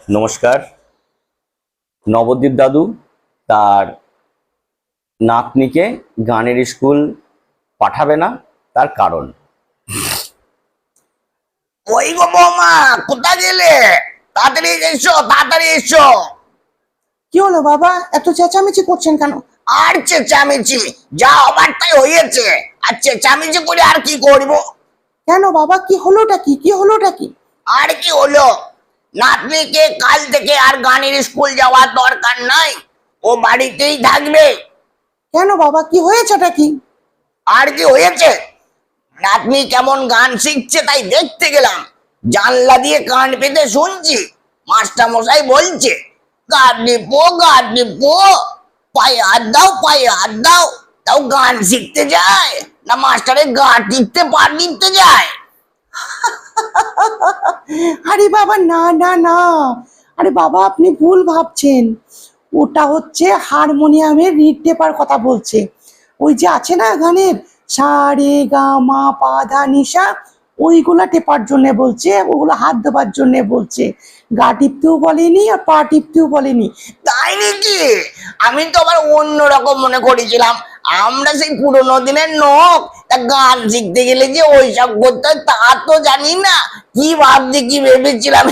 নমস্কার। নবদ্বীপ দাদু তার নাতনিকে গানের স্কুল পাঠাবে না, তার কারণ। ওই গো বৌমা, কোথায় গেলে? তাড়াতাড়ি এসো, তাড়াতাড়ি এসো। কি হলো বাবা, এত চেঁচামেচি করছেন কেন? আর চেঁচামেচি যা হবার তাই হয়েছে, আর চেঁচামেচি করে আর কি করব? কেন বাবা, কি হলোটা কি? কি হলোটা কি? আর কি হলো, নাতনিকে কাল থেকে আর গানের স্কুল যাওয়ার দরকার নাই, ও বাড়িতেই থাকবে। কেন বাবা, কি হয়েছেটা কি? আর কি হয়েছে, নাতনি কেমন গান শিখছে তাই দেখতে গেলাম। জানলা দিয়ে কান পেতে শুনছি মাস্টার মশাই বলছে, গান ডিপো, পায়ে হাত দাও, পায়ে হাত দাও। তাও গান শিখতে যায় না মাস্টারের গা টিপতে পা টিপতে যায়? আরে বাবা, না না না, আরে বাবা আপনি ভুল ভাবছেন। ওটা হচ্ছে হারমোনিয়ামের রিড টেপার কথা বলছে। ওই যে আছে না গানের সা রে গা মা পা ধা নিশা, ওইগুলা টেপার জন্য বলছে, ওগুলো হাত দেবার জন্য বলছে। গা টিপতেও বলেনি আর পা টিপতেও বলেনি। তাই নাকি? আমি তো আবার অন্যরকম মনে করেছিলাম। আমরা সেই পুরোনো দিনের লোক, তা গান শিখতে গেলে যে ওইসব করতে হয় তা তো জানি না। কি ভাবছি, কি ভেবেছিলাম।